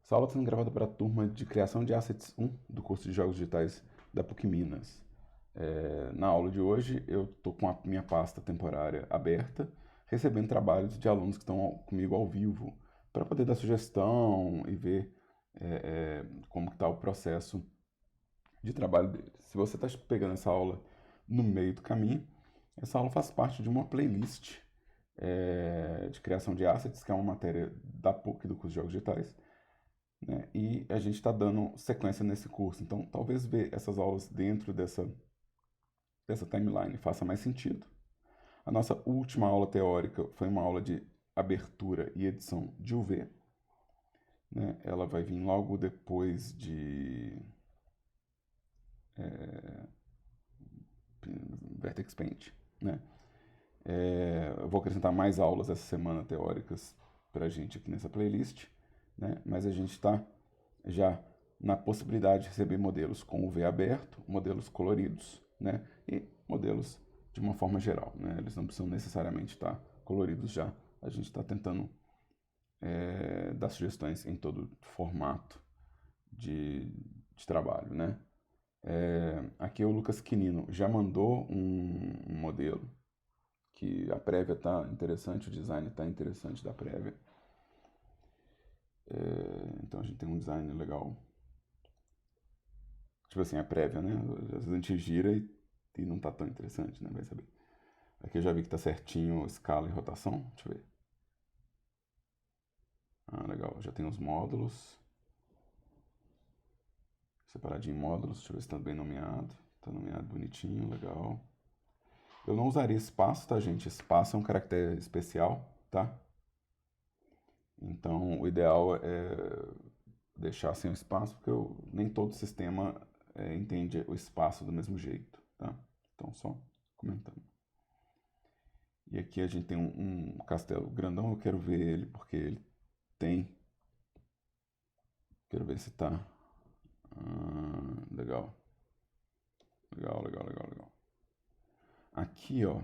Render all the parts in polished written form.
Essa aula está sendo gravada para a turma de Criação de Assets 1 do curso de Jogos Digitais da PUC Minas. Na aula de hoje, eu estou com a minha pasta temporária aberta, recebendo trabalhos de alunos que estão comigo ao vivo, para poder dar sugestão e ver como está o processo de trabalho deles. Se você está pegando essa aula no meio do caminho, essa aula faz parte de uma playlist de criação de assets, que é uma matéria da PUC do curso de Jogos Digitais, né? E a gente está dando sequência nesse curso. Então, talvez ver essas aulas dentro dessa timeline faça mais sentido. A nossa última aula teórica foi uma aula de abertura e edição de UV. Né? Ela vai vir logo depois de Vertex Paint. Né? Eu vou acrescentar mais aulas essa semana teóricas para a gente aqui nessa playlist, né? Mas a gente está já na possibilidade de receber modelos com UV aberto, modelos coloridos, né? E modelos de uma forma geral, né? Eles não precisam necessariamente estar coloridos já. A gente está tentando dar sugestões em todo formato de trabalho, né? Aqui o Lucas Quinino já mandou um modelo que a prévia está interessante, o design está interessante da prévia. Então a gente tem um design legal. Tipo assim, a prévia, né? Às vezes a gente gira e não tá tão interessante, né? Vai saber. Aqui eu já vi que tá certinho escala e rotação. Deixa eu ver. Ah, legal. Já tem os módulos. Separadinho em módulos. Deixa eu ver se tá bem nomeado. Tá nomeado bonitinho, legal. Eu não usaria espaço, tá, gente? Espaço é um caractere especial, tá? Então, o ideal é deixar sem o espaço, porque nem todo sistema entende o espaço do mesmo jeito, tá? Então, só comentando. E aqui a gente tem um castelo grandão, eu quero ver ele, porque ele tem... Quero ver se tá... legal. Legal, legal, legal, legal. Aqui, ó.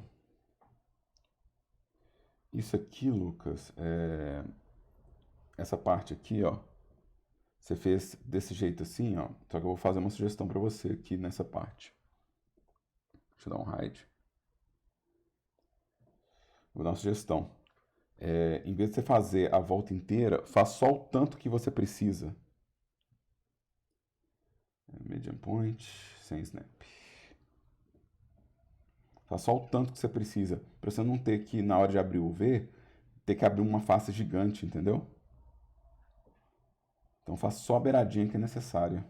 Isso aqui, Lucas, essa parte aqui, ó. Você fez desse jeito assim, ó. Só que eu vou fazer uma sugestão para você aqui nessa parte. Deixa eu dar um hide. Vou dar uma sugestão. Em vez de você fazer a volta inteira, faz só o tanto que você precisa. Median point, sem snap. Faz só o tanto que você precisa. Para você não ter que, na hora de abrir o V, ter que abrir uma face gigante, entendeu? Então faz só a beiradinha que é necessária.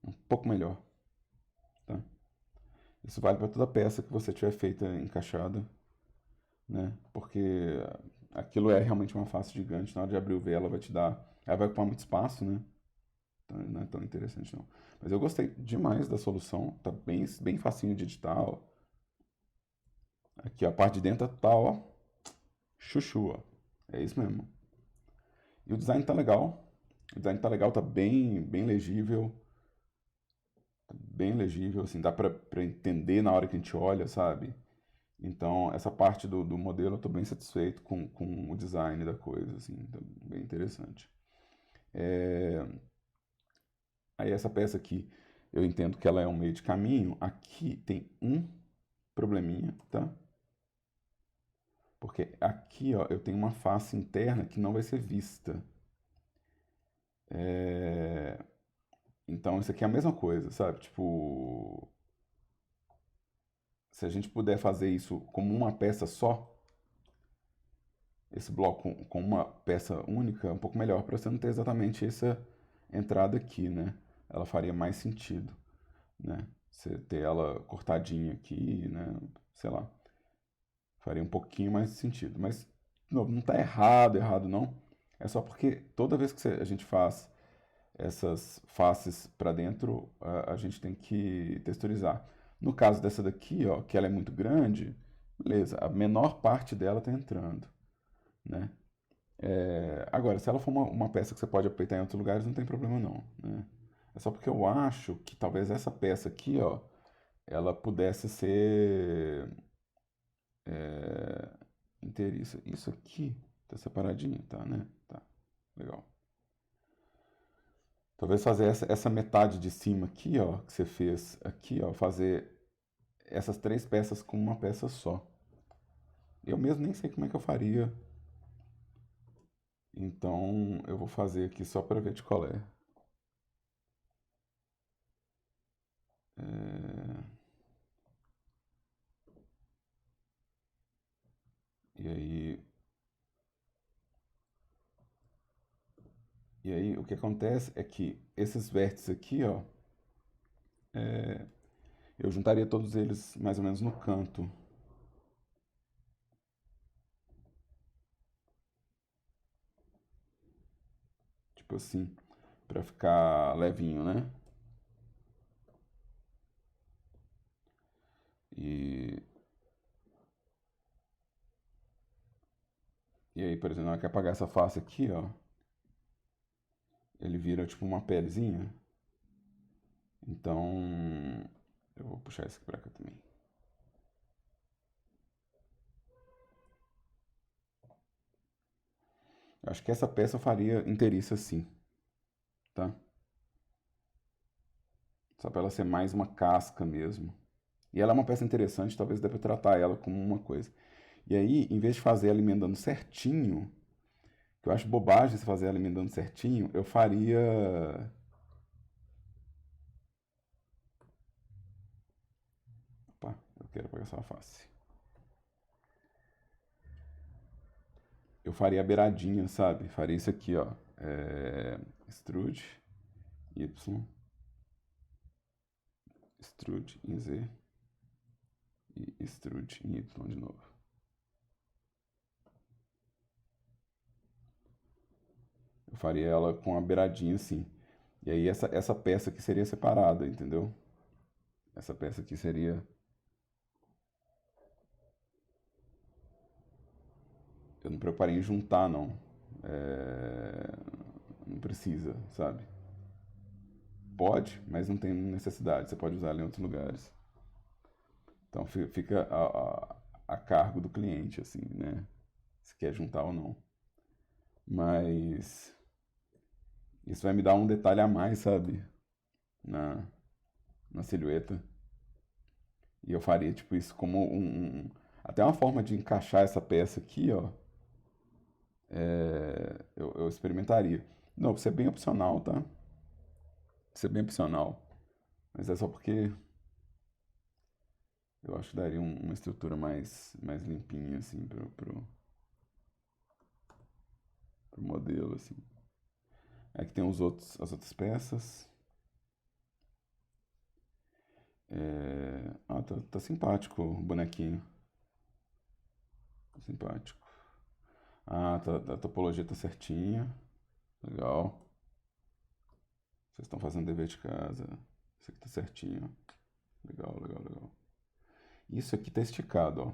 Um pouco melhor. Tá? Isso vale para toda peça que você tiver feita encaixada, né? Porque aquilo é realmente uma face gigante. Na hora de abrir o V, ela vai te dar. Ela vai ocupar muito espaço, né? Então não é tão interessante não. Mas eu gostei demais da solução. Tá bem, bem facinho de editar. Ó. Aqui a parte de dentro tá, ó. Chuchu, ó. É isso mesmo. E o design tá legal. O design tá legal, tá bem, bem legível. Tá bem legível, assim, dá pra entender na hora que a gente olha, sabe? Então, essa parte do modelo eu tô bem satisfeito com o design da coisa, assim, tá bem interessante. Aí essa peça aqui, eu entendo que ela é um meio de caminho. Aqui tem um probleminha, tá? Porque aqui, ó, eu tenho uma face interna que não vai ser vista. Então, isso aqui é a mesma coisa, sabe? Tipo, se a gente puder fazer isso como uma peça só, esse bloco com uma peça única, é um pouco melhor, para você não ter exatamente essa entrada aqui, né? Ela faria mais sentido, né? Você ter ela cortadinha aqui, né? Sei lá, faria um pouquinho mais sentido. Mas, de novo, não está errado, errado não. É só porque toda vez que a gente faz essas faces para dentro, a gente tem que texturizar. No caso dessa daqui, ó, que ela é muito grande, beleza, a menor parte dela está entrando, né? Agora, se ela for uma peça que você pode aproveitar em outros lugares, não tem problema não, né? É só porque eu acho que talvez essa peça aqui, ó, ela pudesse ser inteiriça. Isso aqui tá separadinho, tá, né? Tá, legal. Talvez fazer essa metade de cima aqui, ó, que você fez aqui, ó, fazer essas três peças com uma peça só. Eu mesmo nem sei como é que eu faria, então eu vou fazer aqui só para ver de qual é. É, E aí, e aí o que acontece é que esses vértices aqui, ó, é, eu juntaria todos eles mais ou menos no canto. Tipo assim, para ficar levinho, né? E, e aí, por exemplo, na hora que apagar essa face aqui, ó, ele vira tipo uma pelezinha. Então, eu vou puxar esse aqui pra cá também. Eu acho que essa peça eu faria inteiriça assim, tá? Só pra ela ser mais uma casca mesmo. E ela é uma peça interessante, talvez dê pra tratar ela como uma coisa. E aí, em vez de fazer ela emendando certinho, que eu acho bobagem se fazer ela emendando certinho, eu faria. Opa, eu quero pegar só a face. Eu faria a beiradinha, sabe? Faria isso aqui, ó. Extrude, Y, extrude em Z e extrude em Y de novo. Eu faria ela com a beiradinha assim. E aí essa peça aqui seria separada, entendeu? Essa peça aqui seria. Eu não preparei em juntar, não. Não precisa, sabe? Pode, mas não tem necessidade. Você pode usar ela em outros lugares. Então fica a cargo do cliente, assim, né? Se quer juntar ou não. Mas isso vai me dar um detalhe a mais, sabe? Na, na silhueta. E eu faria, tipo, isso como até uma forma de encaixar essa peça aqui, ó. Eu experimentaria. Não, isso é bem opcional, tá? Isso é bem opcional. Mas é só porque eu acho que daria uma estrutura mais limpinha, assim, pro modelo, assim. Aqui tem as outras peças. Tá simpático o bonequinho. Tá simpático. A topologia tá certinha. Legal. Vocês estão fazendo dever de casa. Isso aqui tá certinho. Legal, legal, legal. Isso aqui tá esticado, ó.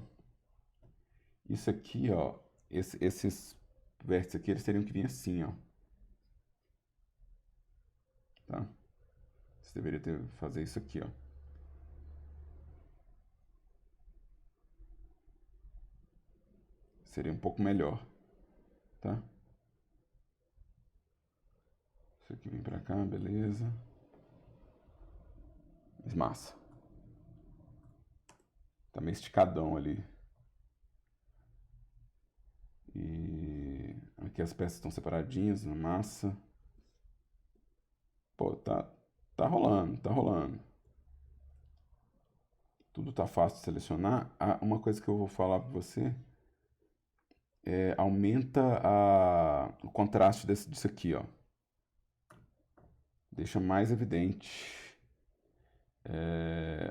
Isso aqui, ó. Esses vértices aqui, eles teriam que vir assim, ó. Tá? Você deveria fazer isso aqui, ó. Seria um pouco melhor, tá? Isso aqui vem pra cá, beleza. Mas massa. Tá meio esticadão ali. E aqui as peças estão separadinhas na massa. Pô, tá rolando, tá rolando. Tudo tá fácil de selecionar. Uma coisa que eu vou falar pra você aumenta o contraste disso aqui, ó. Deixa mais evidente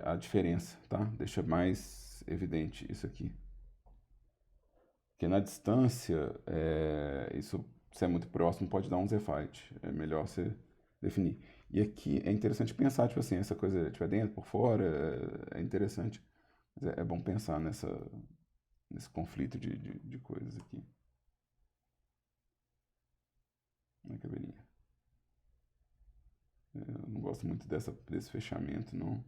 a diferença, tá? Deixa mais evidente isso aqui. Porque na distância, isso, se é muito próximo, pode dar um Z-Fight. É melhor você definir. E aqui é interessante pensar, tipo assim, essa coisa estiver dentro, por fora, é interessante. Mas é bom pensar nesse conflito de coisas aqui. Na cabelinha. Eu não gosto muito desse fechamento, não.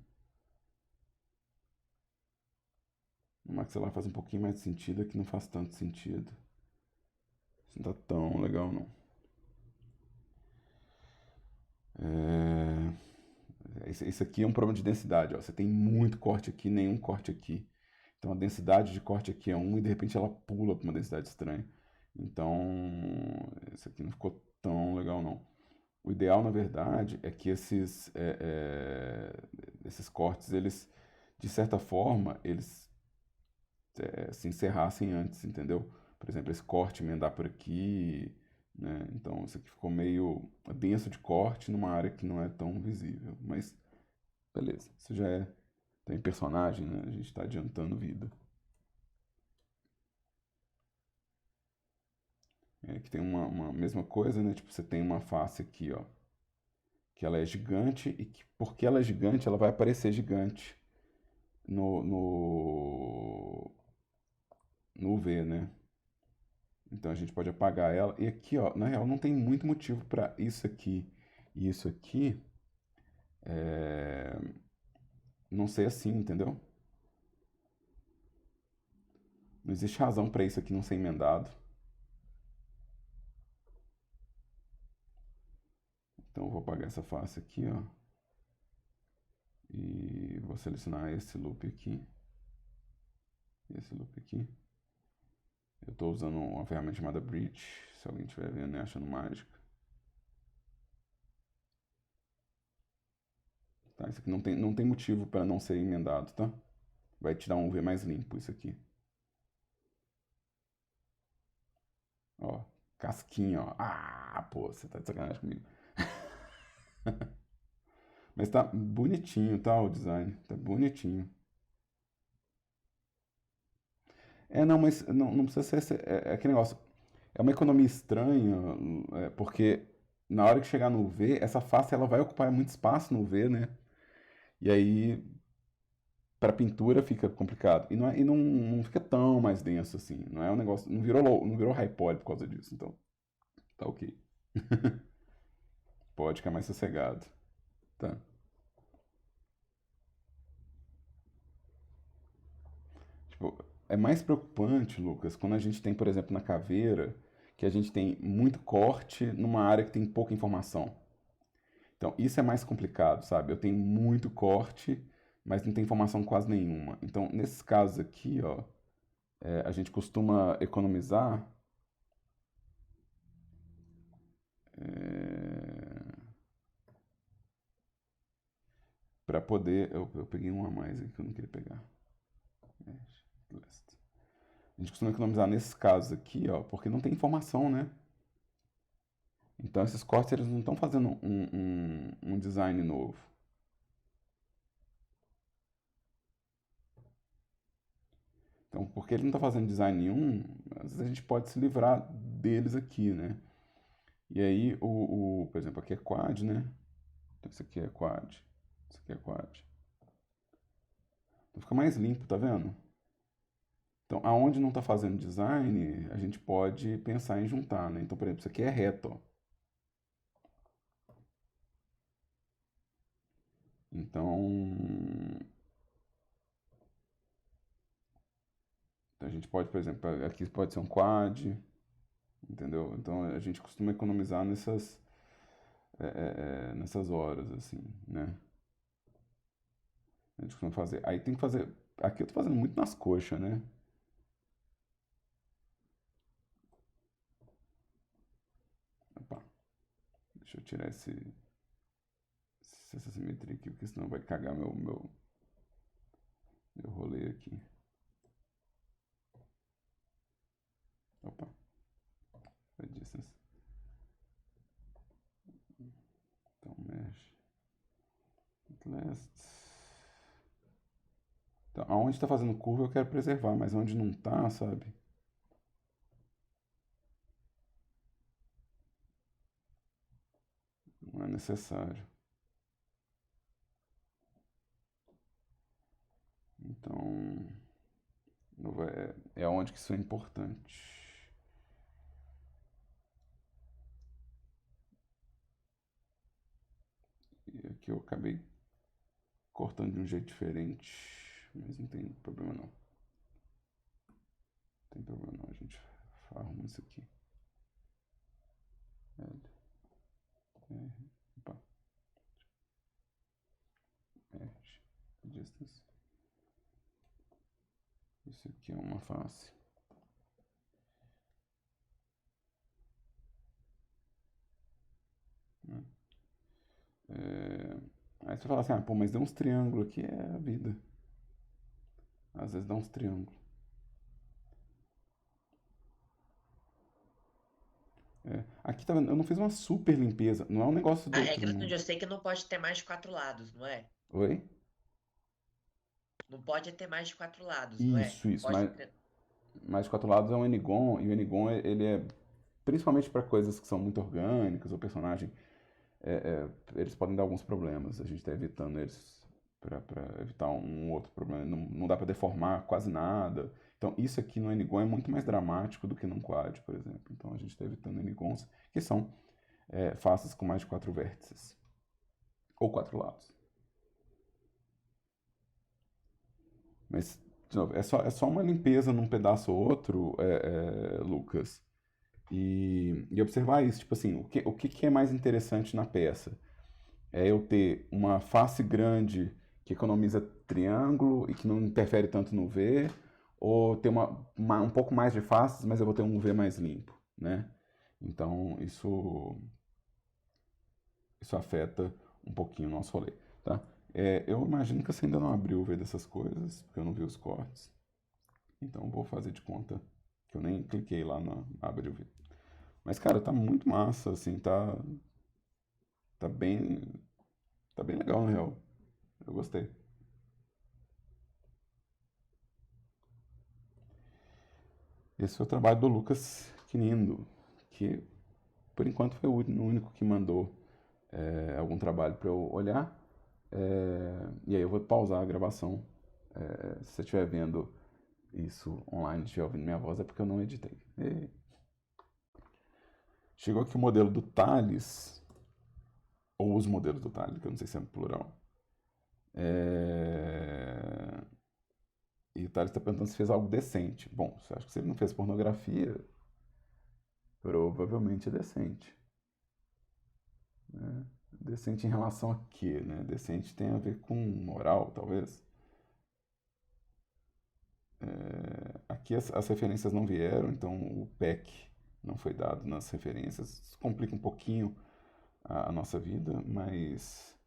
No maxilar faz um pouquinho mais de sentido, aqui não faz tanto sentido. Isso não tá tão legal, não. Isso aqui é um problema de densidade, ó. Você tem muito corte aqui, nenhum corte aqui. Então a densidade de corte aqui é 1 e de repente ela pula para uma densidade estranha. Então, isso aqui não ficou tão legal não. O ideal, na verdade, é que esses cortes, eles, de certa forma, eles se encerrassem antes, entendeu? Por exemplo, esse corte emendar por aqui, né? Então, isso aqui ficou meio denso de corte numa área que não é tão visível. Mas, beleza, isso já é. Tem personagem, né? A gente está adiantando vida. É que tem uma mesma coisa, né? Tipo, você tem uma face aqui, ó, que ela é gigante e que, porque ela é gigante, ela vai aparecer gigante no, no, no V, né? Então a gente pode apagar ela. E aqui, ó, na real, não tem muito motivo para isso aqui e isso aqui é, não ser assim, entendeu? Não existe razão para isso aqui não ser emendado. Então eu vou apagar essa face aqui, ó. E vou selecionar esse loop aqui. Esse loop aqui. Eu estou usando uma ferramenta chamada Bridge, se alguém estiver vendo e achando mágica. Tá, isso aqui não tem motivo para não ser emendado, tá? Vai te dar um V mais limpo isso aqui. Ó, casquinha, ó. Ah, pô, você tá de sacanagem comigo. Mas tá bonitinho, tá, o design. Tá bonitinho. Não, mas não precisa ser. É aquele negócio. É uma economia estranha, porque na hora que chegar no V, essa face ela vai ocupar muito espaço no V, né? E aí, para pintura fica complicado. E não fica tão mais denso assim. Não é um negócio. Não virou high poly por causa disso. Então, tá ok. Pode ficar mais sossegado. Tá. Tipo, é mais preocupante, Lucas, quando a gente tem, por exemplo, na caveira, que a gente tem muito corte numa área que tem pouca informação. Então, isso é mais complicado, sabe? Eu tenho muito corte, mas não tem informação quase nenhuma. Então, nesses casos aqui, ó, a gente costuma economizar. Para poder. Eu peguei um a mais aqui que eu não queria pegar. A gente costuma economizar nesses casos aqui, ó, porque não tem informação, né? Então esses cortes eles não estão fazendo um design novo. Então, porque ele não está fazendo design nenhum, às vezes a gente pode se livrar deles aqui, né? E aí, por exemplo, aqui é quad, né? Então, isso aqui é quad. Isso aqui é quad. Então fica mais limpo, tá vendo? Então, aonde não está fazendo design, a gente pode pensar em juntar, né? Então, por exemplo, isso aqui é reto, ó. Então, a gente pode, por exemplo, aqui pode ser um quad, entendeu? Então, a gente costuma economizar nessas horas, assim, né? A gente costuma fazer. Aí tem que fazer. Aqui eu tô fazendo muito nas coxas, né? Opa, deixa eu tirar essa simetria aqui, porque senão vai cagar meu rolê aqui. Opa, foi distance. Então, mesh. Last. Então, aonde está fazendo curva eu quero preservar, mas onde não tá, sabe? Não é necessário. Então, é onde que isso é importante. E aqui eu acabei cortando de um jeito diferente, mas não tem problema não. Não tem problema não, a gente arruma isso aqui. L, R, opa. Isso aqui é uma face. Né? Aí você fala assim, pô, mas deu uns triângulos aqui, é a vida. Às vezes dá uns triângulos. Aqui tá vendo, eu não fiz uma super limpeza, não é um negócio do A outro regra onde mundo. eu sei que não pode ter mais de quatro lados, não é? Oi? Não pode ter mais de quatro lados, não é? Isso, Pode mas ter... mais quatro lados é um Enigon, e o Enigon ele é principalmente para coisas que são muito orgânicas, ou personagem, eles podem dar alguns problemas. A gente está evitando eles para evitar um outro problema. Não, não dá para deformar quase nada. Então, isso aqui no Enigon é muito mais dramático do que num Quad, por exemplo. Então, a gente está evitando Enigons, que são faces com mais de quatro vértices, ou quatro lados. Mas, de novo, é só uma limpeza num pedaço ou outro, Lucas. E observar isso, tipo assim, o que é mais interessante na peça? É eu ter uma face grande que economiza triângulo e que não interfere tanto no V, ou ter um pouco mais de faces, mas eu vou ter um V mais limpo, né? Então, isso afeta um pouquinho o nosso rolê, tá? Eu imagino que você ainda não abriu o V dessas coisas, porque eu não vi os cortes. Então, eu vou fazer de conta que eu nem cliquei lá na aba de V. Mas, cara, tá muito massa, assim, tá bem, tá bem legal, na real. Eu gostei. Esse foi o trabalho do Lucas Quinindo, que por enquanto foi o único que mandou algum trabalho para eu olhar. E aí eu vou pausar a gravação. Se você estiver vendo isso online, estiver ouvindo minha voz, é porque eu não editei. Chegou aqui o modelo do Thales, ou os modelos do Thales, que eu não sei se é plural. E o Thales está perguntando se fez algo decente. Bom, você acha que se ele não fez pornografia, provavelmente é decente. Né? Decente em relação a quê, né? Decente tem a ver com moral, talvez. Aqui as referências não vieram, então o PEC não foi dado nas referências. Isso complica um pouquinho a nossa vida, mas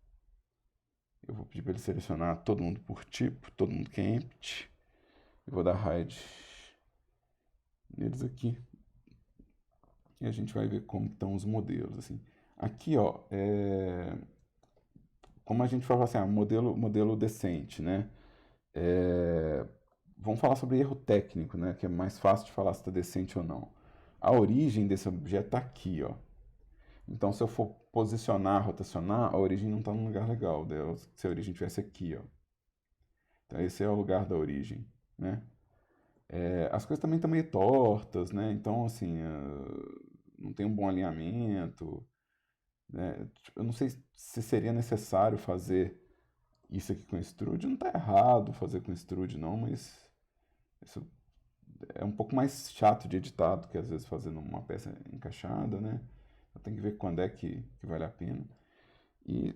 eu vou pedir para ele selecionar todo mundo por tipo, todo mundo que é empty. Eu vou dar hide neles aqui e a gente vai ver como estão os modelos, assim. Aqui, ó, como a gente fala assim, modelo decente, né? É, Vamos falar sobre erro técnico, né? Que é mais fácil de falar se está decente ou não. A origem desse objeto está aqui, ó. Então, se eu for posicionar, rotacionar, a origem não está num lugar legal. Se a origem estivesse aqui, ó. Então, esse é o lugar da origem, né? As coisas também estão meio tortas, né? Então, assim, não tem um bom alinhamento, né? Tipo, eu não sei se seria necessário fazer isso aqui com extrude. Não está errado fazer com extrude, não, mas isso é um pouco mais chato de editar do que às vezes fazendo uma peça encaixada, né? Eu tenho que ver quando é que vale a pena. E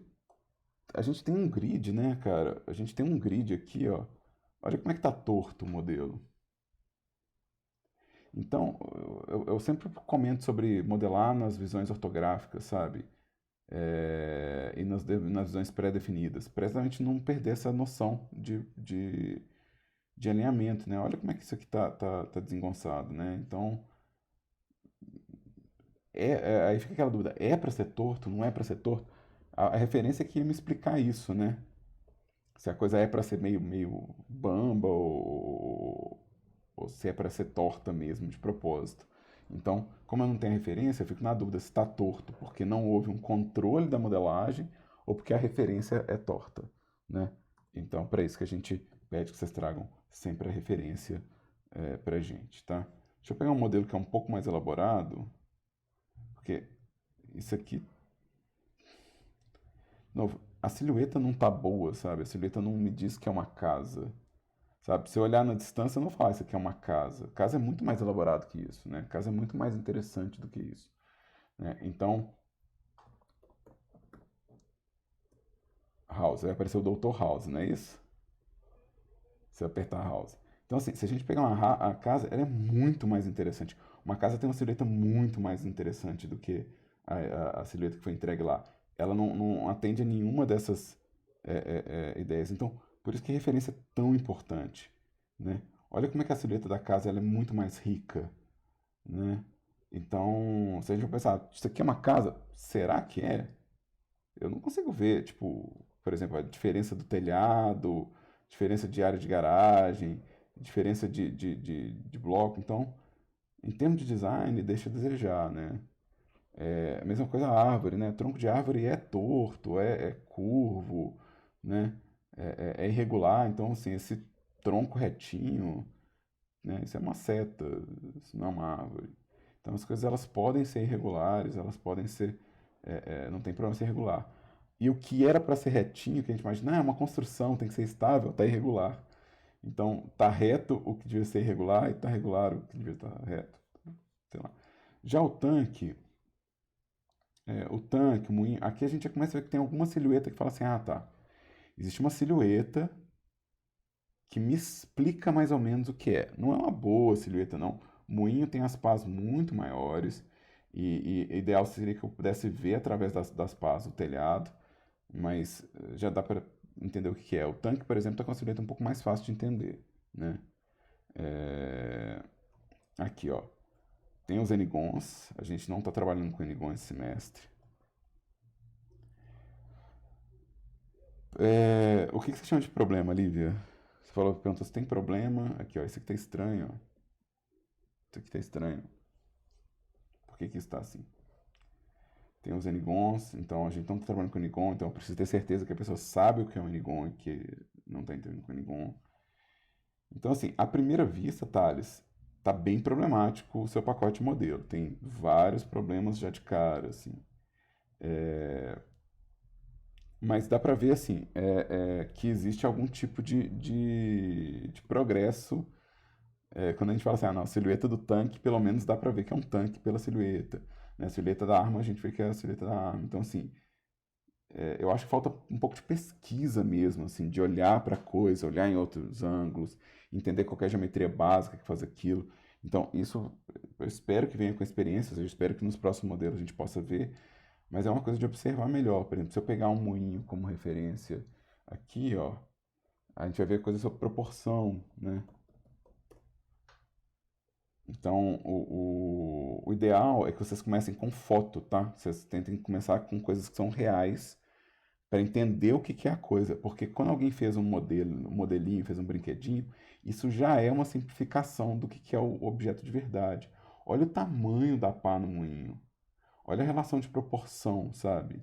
a gente tem um grid, né, cara? A gente tem um grid aqui, ó. Olha como é que tá torto o modelo. Então, eu sempre comento sobre modelar nas visões ortográficas, sabe? E nas visões pré-definidas, para exatamente não perder essa noção de alinhamento, né? Olha como é que isso aqui tá desengonçado, né? Então, aí fica aquela dúvida, é para ser torto, não é para ser torto? A referência é que ia me explicar isso, né? Se a coisa é para ser meio bamba ou se é para ser torta mesmo, de propósito. Então, como eu não tenho referência, eu fico na dúvida se está torto porque não houve um controle da modelagem ou porque a referência é torta, né? Então, para isso que a gente pede que vocês tragam sempre a referência para a gente, tá? Deixa eu pegar um modelo que é um pouco mais elaborado, porque isso aqui, novo, a silhueta não tá boa, sabe? A silhueta não me diz que é uma casa, sabe? Se eu olhar na distância, eu não falo isso aqui é uma casa. Casa é muito mais elaborado que isso, né? Casa é muito mais interessante do que isso, né? Então, House, vai aparecer o Dr. House, não é isso? Se eu apertar House. Então, assim, se a gente pegar a casa, ela é muito mais interessante. Uma casa tem uma silhueta muito mais interessante do que a silhueta que foi entregue lá. Ela não atende a nenhuma dessas ideias. Então, por isso que a referência é tão importante, né? Olha como é que a silhueta da casa ela é muito mais rica, né? Então, se a gente for pensar, isso aqui é uma casa? Será que é? Eu não consigo ver, tipo, por exemplo, a diferença do telhado, diferença de área de garagem, diferença de bloco. Então, em termos de design, deixa a desejar, né? É a mesma coisa a árvore, né? Tronco de árvore é torto, é curvo, né? É irregular. Então, assim, esse tronco retinho, né? Isso é uma seta, isso não é uma árvore. Então, as coisas elas podem ser irregulares, elas podem ser, não tem problema ser irregular. E o que era para ser retinho, que a gente imagina, é uma construção, tem que ser estável, tá irregular. Então, tá reto o que devia ser irregular e tá regular o que devia estar reto. Sei lá. Já o tanque, o moinho, aqui a gente já começa a ver que tem alguma silhueta que fala assim, ah, tá, existe uma silhueta que me explica mais ou menos o que é. Não é uma boa silhueta, não. O moinho tem as pás muito maiores e ideal seria que eu pudesse ver através das pás o telhado, mas já dá para entender o que que é. O tanque, por exemplo, está com a silhueta um pouco mais fácil de entender, né? É, aqui, ó. Tem os Enigons. A gente não está trabalhando com Enigon esse semestre. O que que você chama de problema, Lívia? Você falou, perguntou se tem problema. Aqui, ó. Esse aqui tá estranho, ó. Isso aqui tá estranho. Por que que está assim? Tem os Enigons, então a gente não está trabalhando com Enigon, então eu preciso ter certeza que a pessoa sabe o que é um Enigon e que não está entendendo com Enigon. Então, assim, à primeira vista, Thales, tá bem problemático o seu pacote modelo. Tem vários problemas já de cara, assim. Mas dá para ver, assim, que existe algum tipo de progresso. Quando a gente fala assim, ah, não, a silhueta do tanque, pelo menos dá para ver que é um tanque pela silhueta. Né? A silhueta da arma, a gente vê que é a silhueta da arma. Então, assim, eu acho que falta um pouco de pesquisa mesmo, assim, de olhar para a coisa, olhar em outros ângulos, entender qual é a geometria básica que faz aquilo. Então, isso eu espero que venha com experiências, eu espero que nos próximos modelos a gente possa ver, mas é uma coisa de observar melhor. Por exemplo, se eu pegar um moinho como referência aqui, ó, a gente vai ver coisas sobre proporção, né? Então, o ideal é que vocês comecem com foto, tá? Vocês tentem começar com coisas que são reais para entender o que que é a coisa. Porque quando alguém fez um modelo, um modelinho, fez um brinquedinho, isso já é uma simplificação do que é o objeto de verdade. Olha o tamanho da pá no moinho. Olha a relação de proporção, sabe?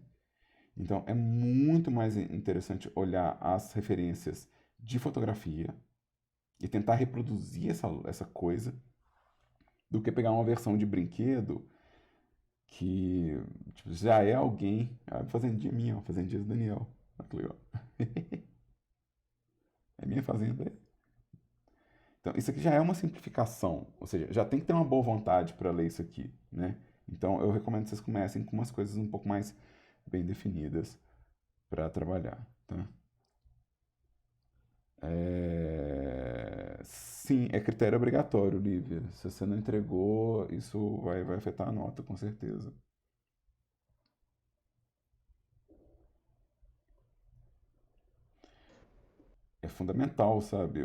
Então é muito mais interessante olhar as referências de fotografia e tentar reproduzir essa coisa do que pegar uma versão de brinquedo que tipo, já é alguém. Ah, fazendinha minha, ó, fazendinha do Daniel. Olha que legal. É minha fazenda. Então, isso aqui já é uma simplificação, ou seja, já tem que ter uma boa vontade para ler isso aqui, né? Então, eu recomendo que vocês comecem com umas coisas um pouco mais bem definidas para trabalhar, tá? Sim, é critério obrigatório, Lívia. Se você não entregou, isso vai afetar a nota, com certeza. É fundamental, sabe?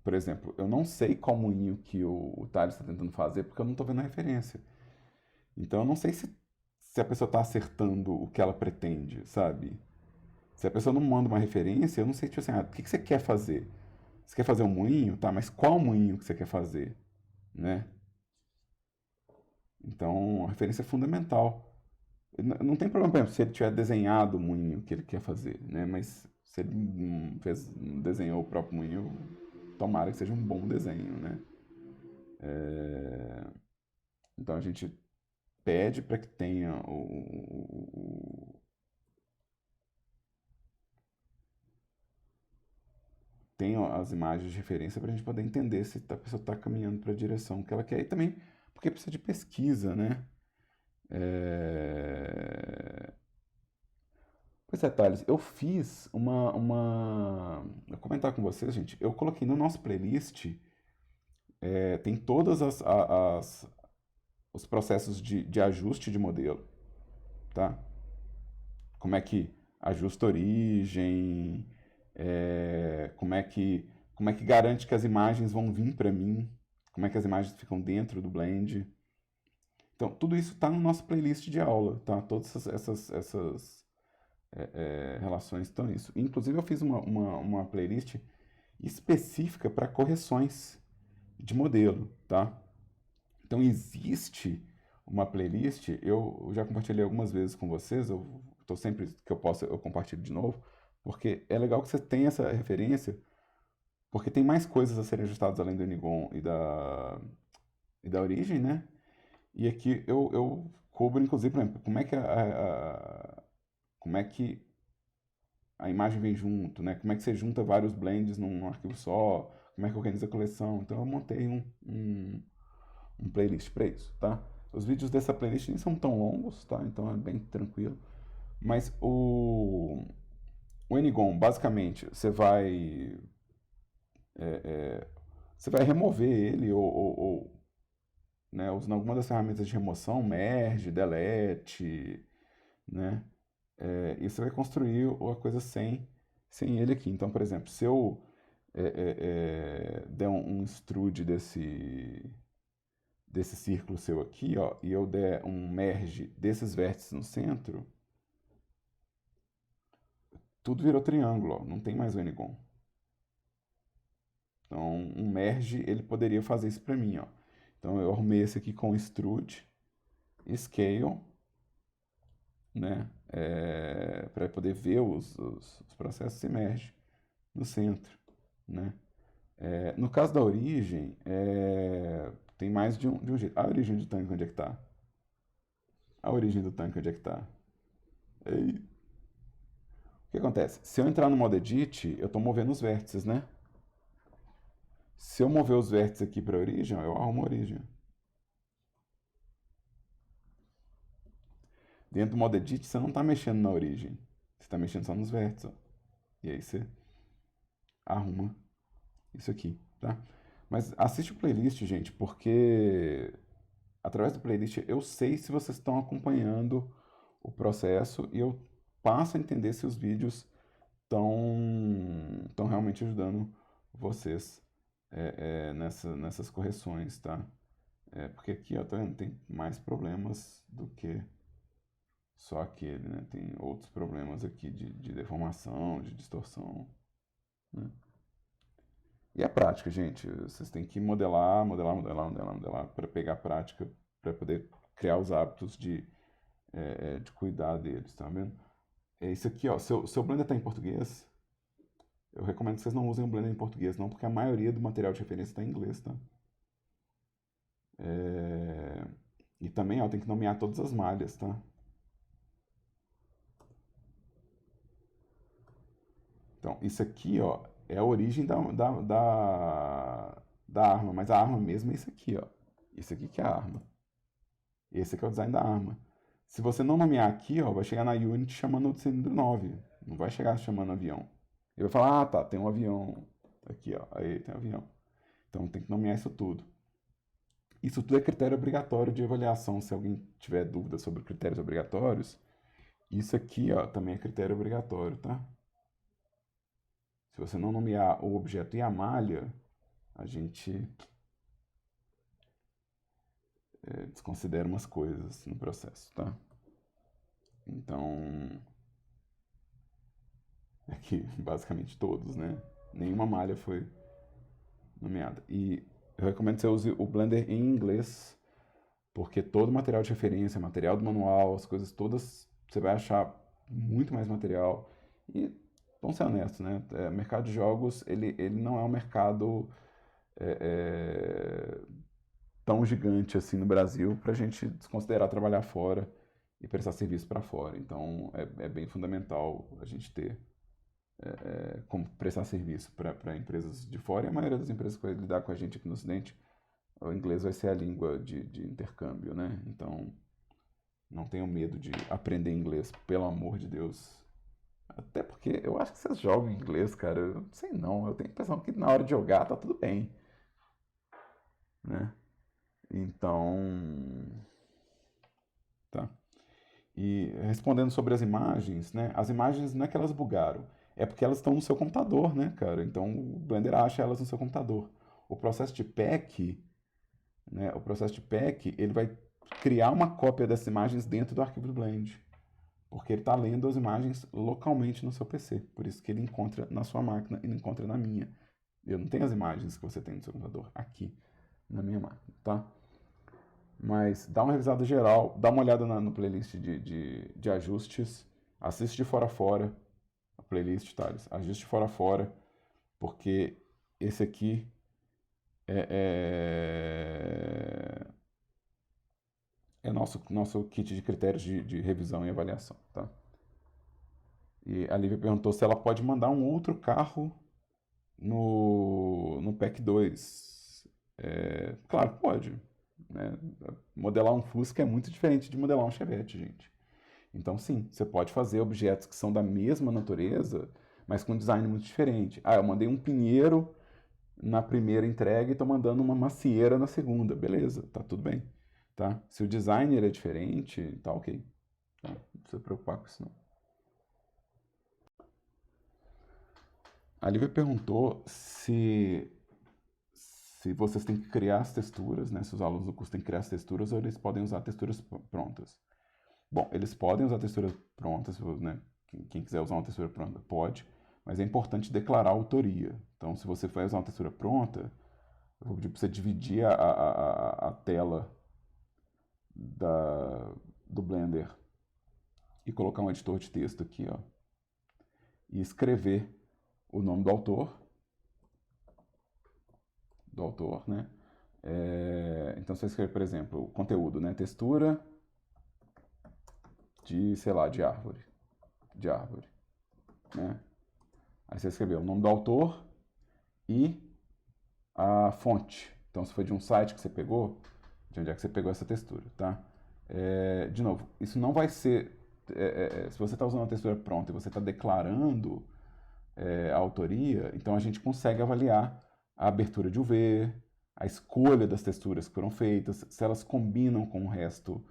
Por exemplo, eu não sei qual moinho que o Thales está tentando fazer porque eu não estou vendo a referência. Então eu não sei se a pessoa está acertando o que ela pretende, sabe? Se a pessoa não manda uma referência, eu não sei, tipo assim, o que que você quer fazer? Você quer fazer um moinho? Tá, mas qual moinho que você quer fazer? Né? Então a referência é fundamental. Não tem problema, por exemplo, se ele tiver desenhado o moinho que ele quer fazer, né? Mas se ele não desenhou o próprio moinho, tomara que seja um bom desenho, né? Então a gente pede para que tenha tenha as imagens de referência para a gente poder entender se a pessoa está caminhando para a direção que ela quer e também porque precisa de pesquisa, né? É, Pois é, Thales, eu fiz vou comentar com vocês, gente. Eu coloquei no nosso playlist, tem todas os processos de ajuste de modelo, tá? Como é que ajusta a origem, como é que garante que as imagens vão vir para mim, como é que as imagens ficam dentro do Blend. Então, tudo isso está no nosso playlist de aula, tá? Todas essas relações estão nisso. Inclusive, eu fiz uma playlist específica para correções de modelo, tá? Então, existe uma playlist, eu já compartilhei algumas vezes com vocês, eu estou sempre que eu posso, eu compartilho de novo, porque é legal que você tenha essa referência, porque tem mais coisas a serem ajustadas além do Nigon e da origem, né? E aqui eu cubro, inclusive, por exemplo, como é que a imagem vem junto, né? Como é que você junta vários blends num arquivo só, como é que organiza a coleção. Então eu montei um playlist para isso, tá? Os vídeos dessa playlist nem são tão longos, tá? Então é bem tranquilo. Mas o Ngon, basicamente, você vai remover ele né, usando alguma das ferramentas de remoção, merge, delete, né? E você vai construir a coisa sem ele aqui. Então, por exemplo, se eu der um extrude desse círculo seu aqui, ó, e eu der um merge desses vértices no centro, tudo virou triângulo, ó, não tem mais o Ngon. Então, um merge, ele poderia fazer isso para mim, ó. Então, eu arrumei esse aqui com extrude, scale, né, para poder ver os processos se merge no centro, né. No caso da origem, tem mais de um jeito. A origem do tanque, onde é que está? A origem do tanque, onde é que está? O que acontece? Se eu entrar no modo edit, eu estou movendo os vértices, né? Se eu mover os vértices aqui para a origem, eu arrumo a origem. Dentro do modo edit, você não está mexendo na origem. Você está mexendo só nos vértices. Ó. E aí você arruma isso aqui, tá? Mas assiste o playlist, gente, porque através do playlist eu sei se vocês estão acompanhando o processo e eu passo a entender se os vídeos estão realmente ajudando vocês nessas correções, tá? Porque aqui, ó, tá vendo? Tem mais problemas do que só aquele, né? Tem outros problemas aqui de deformação, de distorção, né? E a prática, gente, vocês têm que modelar para pegar a prática, para poder criar os hábitos de cuidar deles, tá vendo? É isso aqui, ó, seu Blender está em português, eu recomendo que vocês não usem o Blender em português, não, porque a maioria do material de referência está em inglês, tá? E também, ó, tem que nomear todas as malhas, tá? Então, isso aqui, ó, é a origem da arma, mas a arma mesmo é isso aqui, ó. Isso aqui que é a arma. Esse aqui é o design da arma. Se você não nomear aqui, ó, vai chegar na Unity chamando o cilindro 9. Não vai chegar chamando avião. Ele vai falar, ah, tá, tem um avião. Aqui, ó, aí tem um avião. Então tem que nomear isso tudo. Isso tudo é critério obrigatório de avaliação. Se alguém tiver dúvida sobre critérios obrigatórios, isso aqui, ó, também é critério obrigatório, tá? Se você não nomear o objeto e a malha, a gente desconsidera umas coisas no processo, tá? Então, aqui, basicamente todos, né? Nenhuma malha foi nomeada. E eu recomendo que você use o Blender em inglês, porque todo material de referência, material do manual, as coisas todas, você vai achar muito mais material. E, vamos ser honestos, né? O mercado de jogos, ele não é um mercado tão gigante assim no Brasil para a gente desconsiderar trabalhar fora e prestar serviço para fora. Então, é bem fundamental a gente ter como prestar serviço para empresas de fora, e a maioria das empresas que vai lidar com a gente aqui no Ocidente, o inglês vai ser a língua de intercâmbio, né? Então, não tenham medo de aprender inglês, pelo amor de Deus. Até porque eu acho que vocês jogam em inglês, cara. Eu não sei não. Eu tenho a impressão que na hora de jogar tá tudo bem, né? Então, tá. E respondendo sobre as imagens, né? As imagens não é que elas bugaram, é porque elas estão no seu computador, né, cara? Então o Blender acha elas no seu computador. O processo de pack, né? O processo de pack, ele vai criar uma cópia dessas imagens dentro do arquivo do Blend, porque ele está lendo as imagens localmente no seu PC. Por isso que ele encontra na sua máquina e não encontra na minha. Eu não tenho as imagens que você tem no seu computador aqui na minha máquina, tá? Mas dá uma revisada geral, dá uma olhada no playlist de ajustes, assiste de fora a fora a playlist, Thales, ajuste de fora a fora, porque esse aqui é, é nosso kit de critérios de revisão e avaliação, tá? E a Lívia perguntou se ela pode mandar um outro carro no Pack 2. Claro que pode, né? Modelar um Fusca é muito diferente de modelar um Chevette, gente. Então, sim, você pode fazer objetos que são da mesma natureza, mas com design muito diferente. Ah, eu mandei um pinheiro na primeira entrega e estou mandando uma macieira na segunda. Beleza, tá tudo bem. Tá? Se o design é diferente, tá ok. Tá? Não precisa se preocupar com isso, não. A Lívia perguntou se vocês têm que criar as texturas, né? Se os alunos do curso têm que criar as texturas ou eles podem usar texturas prontas. Bom, eles podem usar texturas prontas, né? Quem quiser usar uma textura pronta pode, mas é importante declarar a autoria. Então, se você for usar uma textura pronta, eu vou pedir para você dividir a tela do Blender e colocar um editor de texto aqui, ó, e escrever o nome do autor, né? Então você escreve, por exemplo, o conteúdo, né? Textura de, sei lá, de árvore, né? Aí você escreveu o nome do autor e a fonte. Então, se foi de um site que você pegou, de onde é que você pegou essa textura, tá? De novo, isso não vai ser... se você está usando uma textura pronta e você está declarando a autoria, então a gente consegue avaliar a abertura de UV, a escolha das texturas que foram feitas, se elas combinam com o resto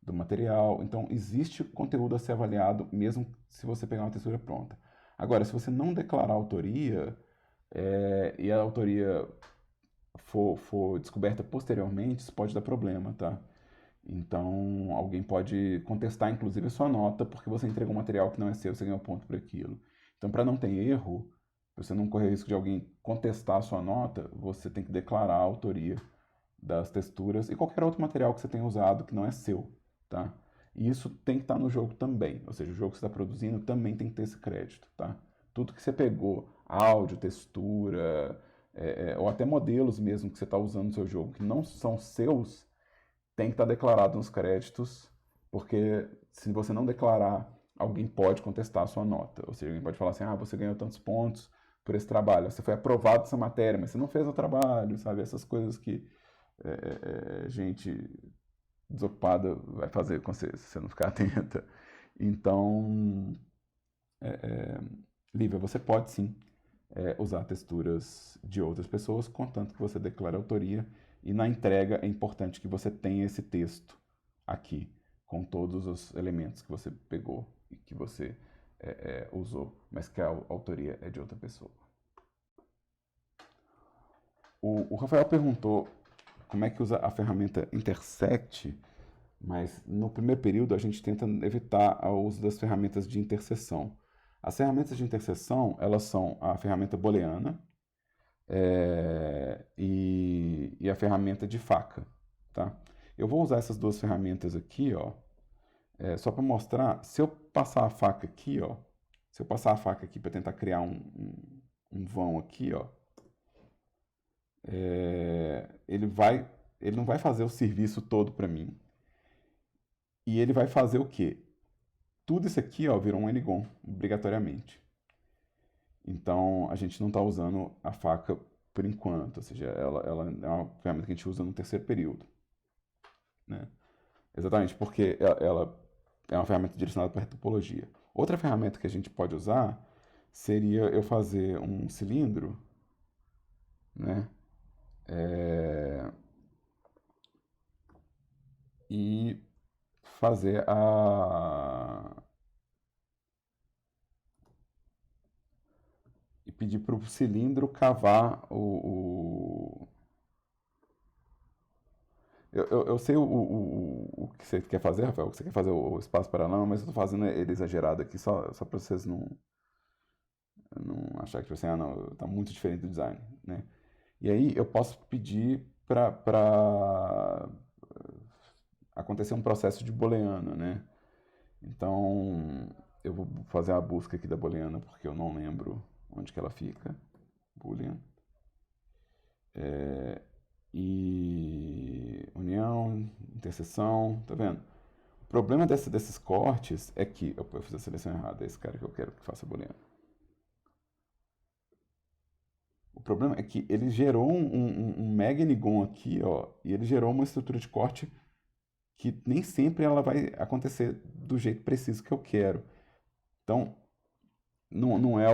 do material. Então, existe conteúdo a ser avaliado, mesmo se você pegar uma textura pronta. Agora, se você não declarar a autoria, e a autoria for descoberta posteriormente, isso pode dar problema, tá? Então, alguém pode contestar, inclusive, a sua nota, porque você entregou um material que não é seu, você ganhou ponto por aquilo. Então, para não ter erro, pra você não correr o risco de alguém contestar a sua nota, você tem que declarar a autoria das texturas e qualquer outro material que você tenha usado que não é seu, tá? E isso tem que estar no jogo também, ou seja, o jogo que você está produzindo também tem que ter esse crédito, tá? Tudo que você pegou, áudio, textura, ou até modelos mesmo que você está usando no seu jogo que não são seus, tem que estar declarado nos créditos, porque se você não declarar, alguém pode contestar a sua nota. Ou seja, alguém pode falar assim, ah, você ganhou tantos pontos por esse trabalho, você foi aprovado essa matéria, mas você não fez o trabalho, sabe? Essas coisas que gente desocupada vai fazer com você, se você não ficar atenta. Então, Lívia, você pode sim usar texturas de outras pessoas, contanto que você declare a autoria, e na entrega é importante que você tenha esse texto aqui, com todos os elementos que você pegou e que você usou, mas que a autoria é de outra pessoa. O Rafael perguntou como é que usa a ferramenta Intersect, mas no primeiro período a gente tenta evitar o uso das ferramentas de interseção. As ferramentas de interseção, elas são a ferramenta booleana e a ferramenta de faca, tá? Eu vou usar essas duas ferramentas aqui, ó, só para mostrar, se eu passar a faca aqui, ó, se eu passar a faca aqui para tentar criar um vão aqui, ó, ele não vai fazer o serviço todo para mim. E ele vai fazer o quê? Tudo isso aqui, ó, virou um N-gon, obrigatoriamente. Então, a gente não está usando a faca por enquanto, ou seja, ela é uma ferramenta que a gente usa no terceiro período, né? Exatamente, porque ela é uma ferramenta direcionada para topologia. Outra ferramenta que a gente pode usar seria eu fazer um cilindro, né? É, e fazer e pedir para o cilindro cavar eu sei o que você quer fazer, Rafael, que você quer fazer o espaço paralelo, mas eu estou fazendo ele exagerado aqui só para vocês não achar que, tipo assim, ah, não, tá muito diferente do design, né? E aí eu posso pedir para acontecer um processo de booleano, né? Então, eu vou fazer a busca aqui da booleana porque eu não lembro onde que ela fica. Boolean. E união, interseção, tá vendo? O problema desses cortes é que eu fiz a seleção errada, é esse cara que eu quero que faça booleano. O problema é que ele gerou um mega nigon aqui, ó, e ele gerou uma estrutura de corte que nem sempre ela vai acontecer do jeito preciso que eu quero. Então, não é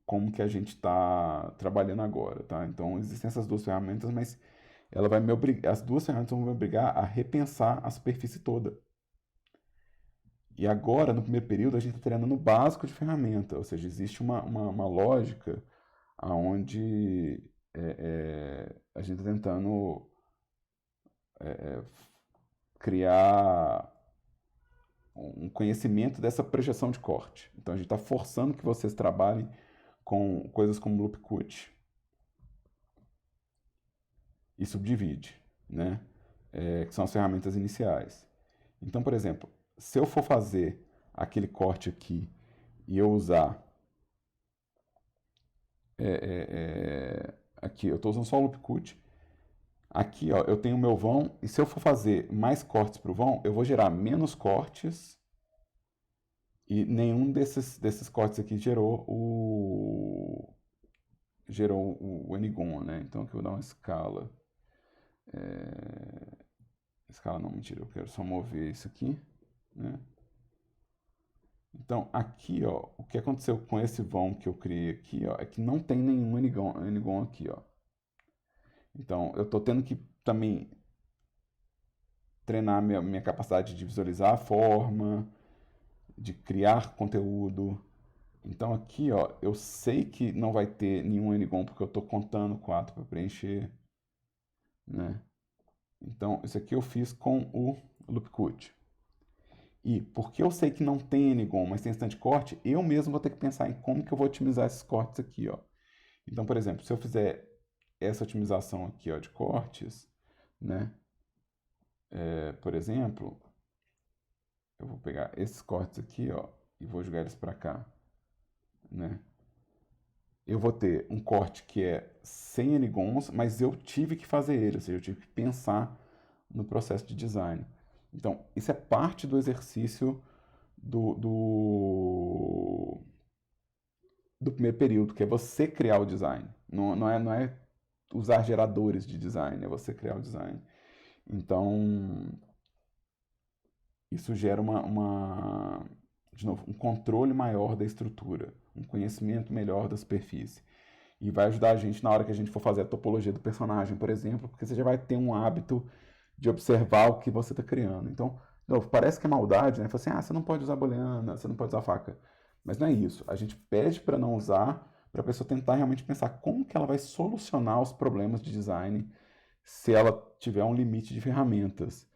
como que a gente está trabalhando agora, tá? Então, existem essas duas ferramentas, mas ela vai me obrigar, as duas ferramentas vão me obrigar a repensar a superfície toda. E agora, no primeiro período, a gente está treinando o básico de ferramenta, ou seja, existe uma lógica onde a gente está tentando criar um conhecimento dessa projeção de corte. Então a gente está forçando que vocês trabalhem com coisas como loop-cut e subdivide, né? Que são as ferramentas iniciais. Então, por exemplo, se eu for fazer aquele corte aqui e eu usar aqui, eu estou usando só o loop-cut. Aqui, ó, eu tenho o meu vão, e se eu for fazer mais cortes para o vão, eu vou gerar menos cortes, e nenhum desses cortes aqui gerou o N-gon, né? Então aqui eu vou dar uma escala. Escala não, mentira, eu quero só mover isso aqui, né? Então aqui, ó, o que aconteceu com esse vão que eu criei aqui, ó, é que não tem nenhum N-gon aqui, ó. Então eu estou tendo que também treinar minha capacidade de visualizar a forma, de criar conteúdo. Então aqui, ó, eu sei que não vai ter nenhum N-gon porque eu estou contando 4 para preencher, né? Então isso aqui eu fiz com o loop-cut. E porque eu sei que não tem N-gon, mas tem instante corte, eu mesmo vou ter que pensar em como que eu vou otimizar esses cortes aqui, ó. Então, por exemplo, se eu fizer essa otimização aqui, ó, de cortes, né? Por exemplo, eu vou pegar esses cortes aqui, ó, e vou jogar eles para cá, né? Eu vou ter um corte que é sem N-gons, mas eu tive que fazer ele, ou seja, eu tive que pensar no processo de design. Então, isso é parte do exercício do primeiro período, que é você criar o design. Não é usar geradores de design, é você criar o design. Então, isso gera de novo, um controle maior da estrutura, um conhecimento melhor da superfície. E vai ajudar a gente na hora que a gente for fazer a topologia do personagem, por exemplo, porque você já vai ter um hábito de observar o que você está criando. Então, de novo, parece que é maldade, né? Fala assim, você não pode usar booleana, você não pode usar faca. Mas não é isso. A gente pede para não usar, para a pessoa tentar realmente pensar como que ela vai solucionar os problemas de design se ela tiver um limite de ferramentas.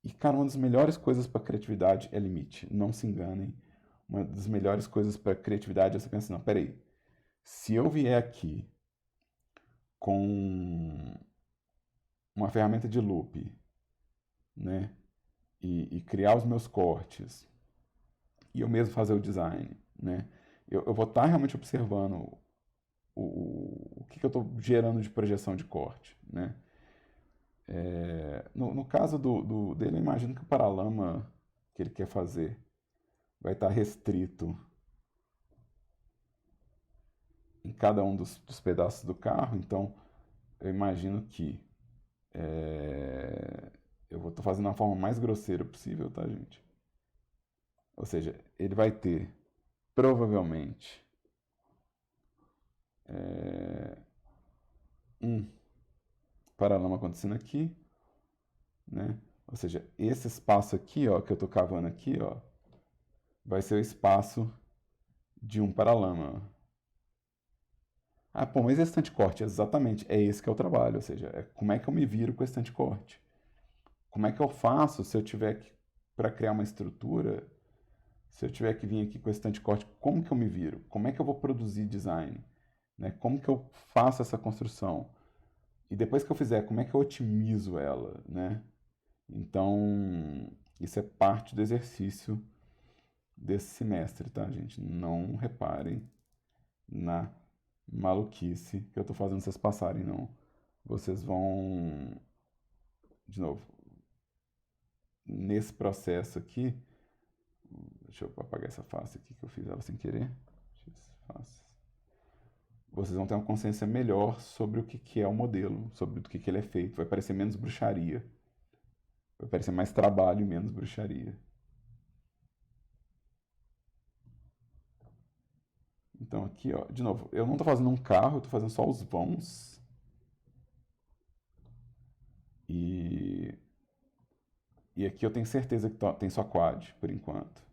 E, cara, uma das melhores coisas para criatividade é limite. Não se enganem. Uma das melhores coisas para criatividade é você pensar, não, peraí, se eu vier aqui com uma ferramenta de loop, né, e criar os meus cortes, e eu mesmo fazer o design, né, eu vou estar realmente observando o que eu estou gerando de projeção de corte, né. No caso dele, eu imagino que o paralama que ele quer fazer vai estar restrito em cada um dos pedaços do carro, então eu imagino que eu vou estar fazendo da forma mais grosseira possível, tá, gente? Ou seja, ele vai ter provavelmente um paralama acontecendo aqui, né? Ou seja, esse espaço aqui, ó, que eu estou cavando aqui, ó, vai ser o espaço de um paralama. Ah, pô, mas esse anticorte, exatamente, é esse que é o trabalho, ou seja, é como é que eu me viro com esse anticorte? Como é que eu faço se eu tiver que, para criar uma estrutura, se eu tiver que vir aqui com esse anticorte, como que eu me viro? Como é que eu vou produzir design? Né? Como que eu faço essa construção? E depois que eu fizer, como é que eu otimizo ela, né? Então, isso é parte do exercício desse semestre, tá, gente? Não reparem na maluquice que eu tô fazendo vocês passarem, não. Vocês vão, de novo, nesse processo aqui, deixa eu apagar essa face aqui que eu fiz ela sem querer. Vocês vão ter uma consciência melhor sobre o que é o modelo, sobre do que ele é feito. Vai parecer menos bruxaria. Vai parecer mais trabalho e menos bruxaria. Então aqui, ó, de novo, eu não estou fazendo um carro, eu estou fazendo só os vãos. E, e aqui eu tenho certeza que tem só quad, por enquanto.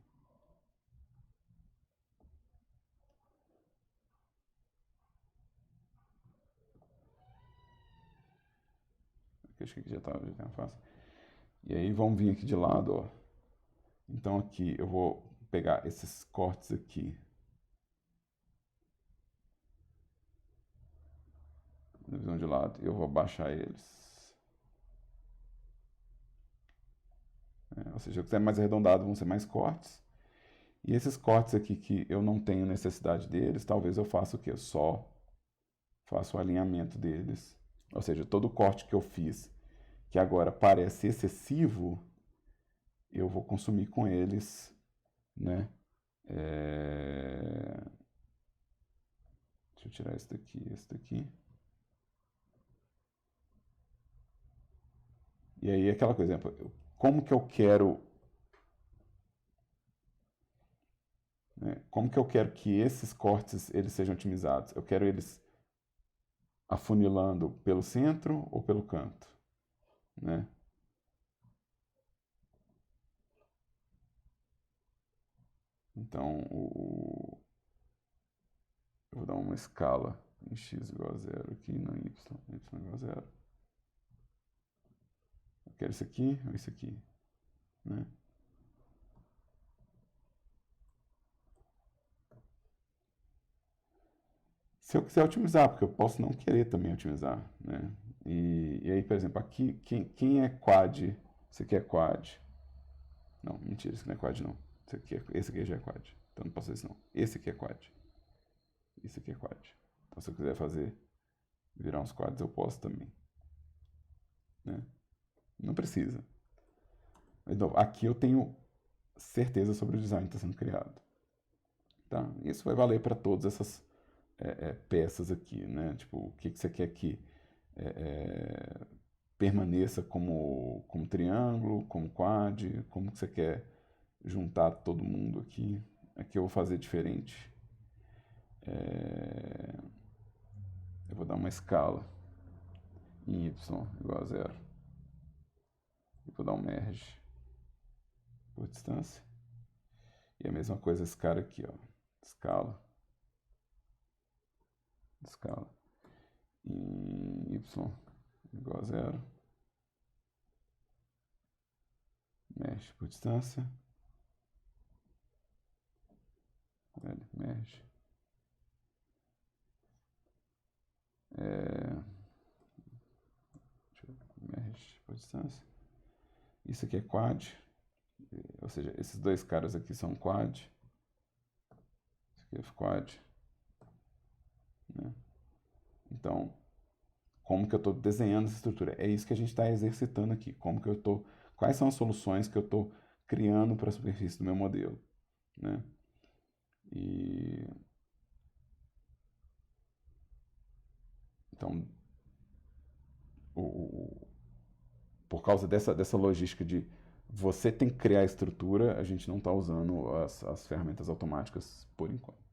Aqui, acho que aqui já está fácil. E aí vamos vir aqui de lado, ó. Então aqui eu vou pegar esses cortes aqui. Na visão de lado, eu vou abaixar eles. Ou seja, se eu quiser mais arredondado, vão ser mais cortes. E esses cortes aqui que eu não tenho necessidade deles, talvez eu faça o quê? Só faço o alinhamento deles. Ou seja, todo corte que eu fiz, que agora parece excessivo, eu vou consumir com eles, né? Deixa eu tirar esse daqui. E aí aquela coisa, como que eu quero, né? Como que eu quero que esses cortes eles sejam otimizados? Eu quero eles afunilando pelo centro ou pelo canto, né? Então, eu vou dar uma escala em x igual a zero aqui, não em y igual a zero. Eu quero isso aqui ou isso aqui, né? Se eu quiser otimizar, porque eu posso não querer também otimizar, né? E aí, por exemplo, aqui, quem é quad? Esse aqui é quad. Não, mentira, esse aqui não é quad, não. Esse aqui já é quad. Então não posso fazer isso, não. Esse aqui é quad. Esse aqui é quad. Então se eu quiser fazer, virar uns quads, eu posso também. Né? Não precisa. Mas, não, aqui eu tenho certeza sobre o design que está sendo criado. Tá? Isso vai valer para todas essas peças aqui, né? Tipo, o que você quer que permaneça como triângulo, como quad, como que você quer juntar todo mundo aqui. Aqui eu vou fazer diferente. Eu vou dar uma escala em y igual a zero. E vou dar um merge por distância. E a mesma coisa esse cara aqui, ó. Escala. Em y igual a zero. Mexe por distância. Mexe. Mexe por distância. Isso aqui é quad. Ou seja, esses dois caras aqui são quad. Isso aqui é quad. Né? Então, como que eu estou desenhando essa estrutura? É isso que a gente está exercitando aqui. Como que eu estou... Quais são as soluções que eu estou criando para a superfície do meu modelo? Né? E... Então, por causa dessa logística de Você tem que criar a estrutura, a gente não está usando as ferramentas automáticas por enquanto.